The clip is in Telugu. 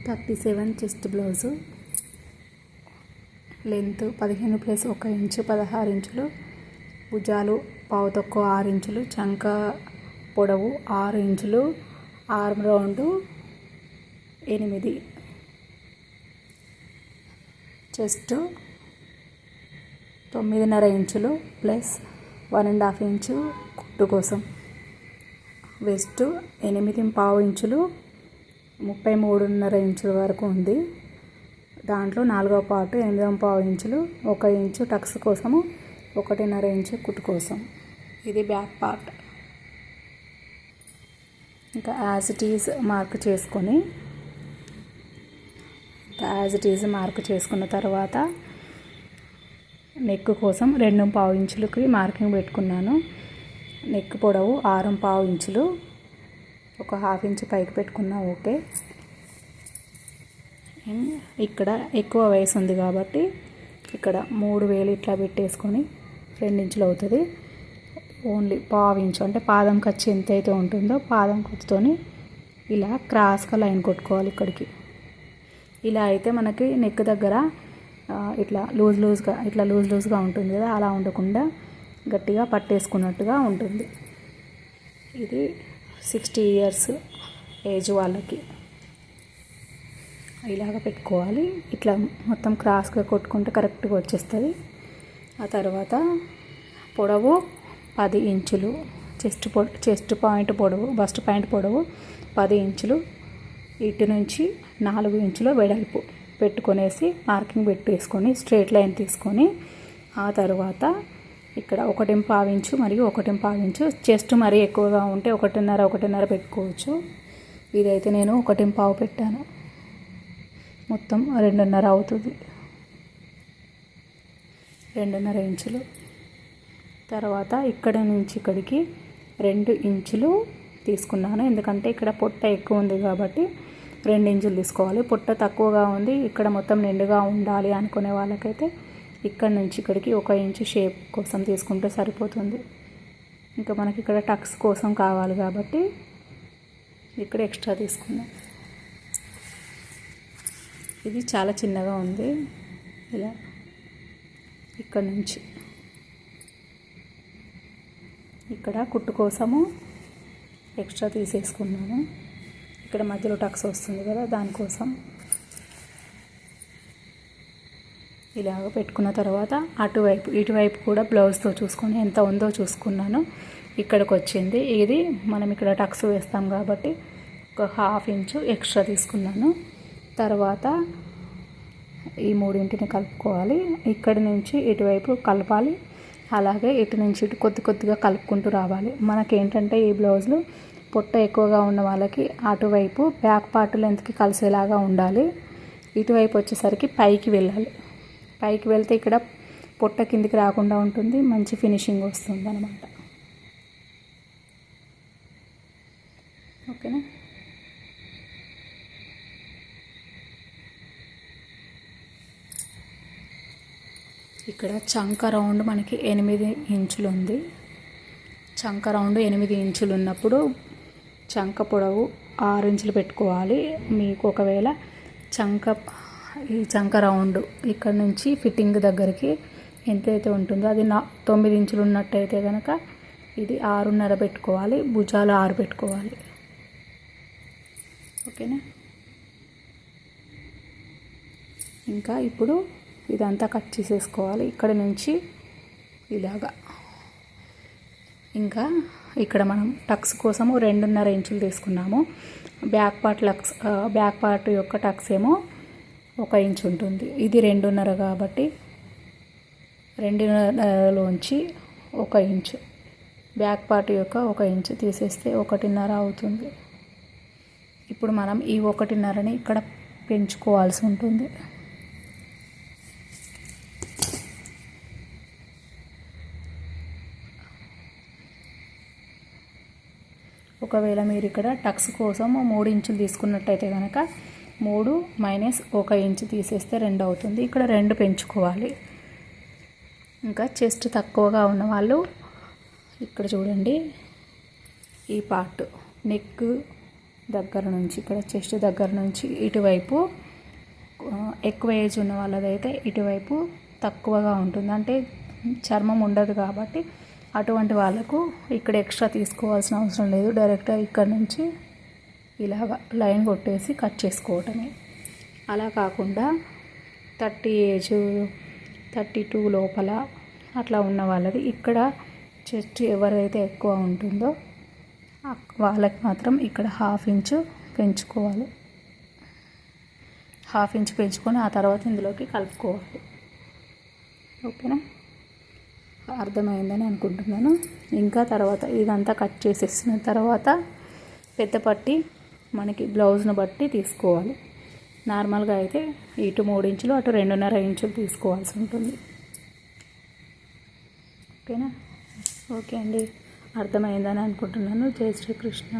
37 చెస్ట్ బ్లౌజు, లెంత్ 15 + 1 ఇంచు 16 ఇంచులు, భుజాలు పావు తక్కువ 6 ఇంచులు, చంక పొడవు 6 ఇంచులు, ఆర్మ్ రౌండ్ 8, చెస్ట్ 9.5 ఇంచులు ప్లస్ 1.5 ఇంచు కుట్టు కోసం, వెస్ట్ 8.5 ఇంచులు 33.5 ఇంచుల వరకు ఉంది. దాంట్లో 4వ పార్ట్ 8.5 ఇంచులు, 1 ఇంచు టక్స్ కోసము, 1.5 ఇంచు కుట్టు కోసం. ఇది బ్యాక్ పార్ట్. ఇంకా యాజ్ ఇట్ ఈజ్ మార్క్ చేసుకున్న తర్వాత నెక్ కోసం 2.5 ఇంచులకి మార్కింగ్ పెట్టుకున్నాను. నెక్ పొడవు 6.5 ఇంచులు, ఒక 1/2 ఇంచు పైకి పెట్టుకున్నా. ఓకే, ఇక్కడ ఎక్కువ వయసు ఉంది కాబట్టి ఇక్కడ 3 వేలు ఇట్లా పెట్టేసుకొని 2 ఇంచులు అవుతుంది. ఓన్లీ పావు ఇంచు అంటే పాదం ఖర్చు ఎంతైతే ఉంటుందో పాదం ఖర్చుతోని ఇలా క్రాస్గా లైన్ కొట్టుకోవాలి ఇక్కడికి. ఇలా అయితే మనకి నెక్ దగ్గర ఇట్లా లూజ్గా ఉంటుంది కదా, అలా ఉండకుండా గట్టిగా పట్టేసుకున్నట్టుగా ఉంటుంది. ఇది 60 ఇయర్స్ ఏజ్ వాళ్ళకి ఇలాగ పెట్టుకోవాలి. ఇట్లా మొత్తం క్రాస్గా కొట్టుకుంటే కరెక్ట్గా వచ్చేస్తుంది. ఆ తర్వాత పొడవు 10 ఇంచులు, చెస్ట్ పాయింట్ పొడవు, బస్ట్ పాయింట్ పొడవు 10 ఇంచులు, ఇటు నుంచి 4 ఇంచుల వెడల్పు పెట్టుకొనేసి మార్కింగ్ పెట్టేసుకొని స్ట్రైట్ లైన్ తీసుకొని, ఆ తర్వాత ఇక్కడ 1.5 ఇంచు మరియు 1.5 ఇంచు, చెస్ట్ మరీ ఎక్కువగా ఉంటే 1.5 పెట్టుకోవచ్చు. ఇదైతే నేను 1.5 పెట్టాను, మొత్తం 2.5 అవుతుంది, 2.5 ఇంచులు. తర్వాత ఇక్కడ నుంచి ఇక్కడికి 2 ఇంచులు తీసుకున్నాను, ఎందుకంటే ఇక్కడ పొట్ట ఎక్కువ ఉంది కాబట్టి 2 ఇంచులు తీసుకోవాలి. పొట్ట తక్కువగా ఉంది, ఇక్కడ మొత్తం నిండుగా ఉండాలి అనుకునే వాళ్ళకైతే ఇక్కడ నుంచి ఇక్కడికి 1 ఇంచు షేప్ కోసం తీసుకుంటే సరిపోతుంది. ఇంకా మనకి ఇక్కడ టక్స్ కోసం కావాలి కాబట్టి ఇక్కడ ఎక్స్ట్రా తీసుకున్నాం. ఇది చాలా చిన్నగా ఉంది, ఇలా ఇక్కడ నుంచి ఇక్కడ కుట్టు కోసము ఎక్స్ట్రా తీసేసుకున్నాను. ఇక్కడ మధ్యలో టక్స్ వస్తుంది కదా, దానికోసం ఇలాగ పెట్టుకున్న తర్వాత ఇటువైపు కూడా బ్లౌజ్తో చూసుకొని ఎంత ఉందో చూసుకున్నాను. ఇక్కడికి వచ్చింది. ఇది మనం ఇక్కడ టక్స్ వేస్తాం కాబట్టి ఒక 1/2 ఇంచు ఎక్స్ట్రా తీసుకున్నాను. తర్వాత ఈ 3 కలుపుకోవాలి. ఇక్కడి నుంచి ఇటువైపు కలపాలి, అలాగే ఇటు నుంచి ఇటు కొద్దిగా కలుపుకుంటూ రావాలి. మనకేంటంటే ఈ బ్లౌజులు పొట్ట ఎక్కువగా ఉన్న వాళ్ళకి అటువైపు బ్యాక్ పార్ట్ లెంత్కి కలిసేలాగా ఉండాలి. ఇటువైపు వచ్చేసరికి పైకి వెళ్ళాలి. పైకి వెళ్తే ఇక్కడ పొట్ట కిందికి రాకుండా ఉంటుంది, మంచి ఫినిషింగ్ వస్తుంది అన్నమాట. ఓకేనా? ఇక్కడ చంక రౌండ్ మనకి 8 ఇంచులు ఉంది. చంక రౌండ్ 8 ఇంచులు ఉన్నప్పుడు చంక పొడవు 6 ఇంచులు పెట్టుకోవాలి. మీకు ఒకవేళ ఈ చంక రౌండ్ ఇక్కడ నుంచి ఫిట్టింగ్ దగ్గరికి ఎంతైతే ఉంటుందో అది 9 ఇంచులు ఉన్నట్టయితే కనుక ఇది 6.5 పెట్టుకోవాలి, భుజాలు 6 పెట్టుకోవాలి. ఓకేనా? ఇంకా ఇప్పుడు ఇదంతా కట్ చేసేసుకోవాలి ఇక్కడ నుంచి ఇలాగా. ఇంకా ఇక్కడ మనం టక్స్ కోసము 2.5 ఇంచులు తీసుకున్నాము. బ్యాక్ పార్ట్ యొక్క టక్స్ ఏమో 1 ఇంచు ఉంటుంది. ఇది 2.5 కాబట్టి 2.5లోంచి 1 ఇంచు, బ్యాక్ పార్ట్ యొక్క 1 ఇంచు తీసేస్తే 1.5 అవుతుంది. ఇప్పుడు మనం ఈ 1.5ని ఇక్కడ పెంచుకోవాల్సి ఉంటుంది. ఒకవేళ మీరు ఇక్కడ టక్స్ కోసం 3 ఇంచులు తీసుకున్నట్టయితే కనుక 3 - 1 ఇంచు తీసేస్తే 2 అవుతుంది. ఇక్కడ 2 పెంచుకోవాలి. ఇంకా చెస్ట్ తక్కువగా ఉన్న వాళ్ళు ఇక్కడ చూడండి, ఈ పార్ట్ నెక్ దగ్గర నుంచి ఇక్కడ చెస్ట్ దగ్గర నుంచి ఇటువైపు ఎక్కువ ఏజ్ ఉన్న వాళ్ళదైతే ఇటువైపు తక్కువగా ఉంటుంది, అంటే చర్మం ఉండదు కాబట్టి అటువంటి వాళ్ళకు ఇక్కడ ఎక్స్ట్రా తీసుకోవాల్సిన అవసరం లేదు. డైరెక్ట్గా ఇక్కడ నుంచి ఇలాగ లైన్ కొట్టేసి కట్ చేసుకోవటమే. అలా కాకుండా 30 ఏజ్ 32 లోపల అట్లా ఉన్న వాళ్ళది ఇక్కడ చెస్ట్ ఎవరైతే ఎక్కువ ఉంటుందో వాళ్ళకి మాత్రం ఇక్కడ 1/2 ఇంచు పెంచుకోవాలి. 1/2 ఇంచు పెంచుకొని ఆ తర్వాత ఇందులోకి కలుపుకోవాలి. ఓకేనా, అర్థమైందని అనుకుంటున్నాను. ఇంకా తర్వాత ఇదంతా కట్ చేసేసిన తర్వాత పెద్ద పట్టి మనకి బ్లౌజ్ను బట్టి తీసుకోవాలి. నార్మల్గా అయితే ఇటు 3 ఇంచులు అటు 2.5 ఇంచులు తీసుకోవాల్సి ఉంటుంది. ఓకేనా, ఓకే అండి, అర్థమైందని అనుకుంటున్నాను. జై శ్రీకృష్ణ.